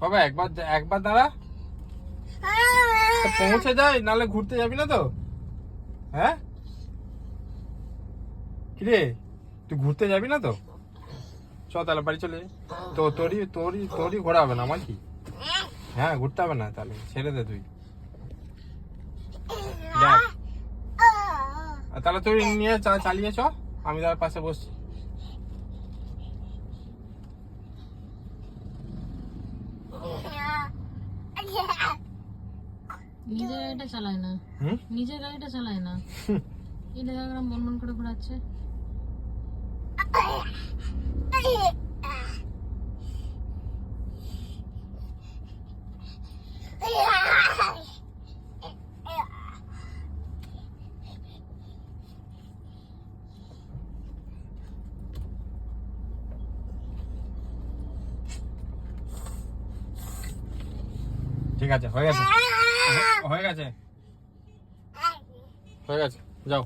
বাবা একবার একবার দাঁড়া, পৌঁছে যাই, নালে ঘুরতে যাবি না তো? হ্যাঁ কিরে, তুই ঘুরতে যাবি না তো? চ তাহলে বাড়ি চলে যাই। তো তোরই তোরই তোরই ঘোরা হবে না, আমার কি? হ্যাঁ ঘুরতে হবে না, তাহলে ছেড়ে দে তুই। দেখ তাহলে তুই নিয়ে চালিয়ে চ, আমি তার পাশে বসছি। নিজের গাড়িটা চালায় না, নিজের গাড়িটা চালায় না, এটা দেখলাম বন বন করে ঘোরাচ্ছে। ঠিক আছে, হয়ে গেছে, হয়ে গেছে, হয়ে গেছে, যাও।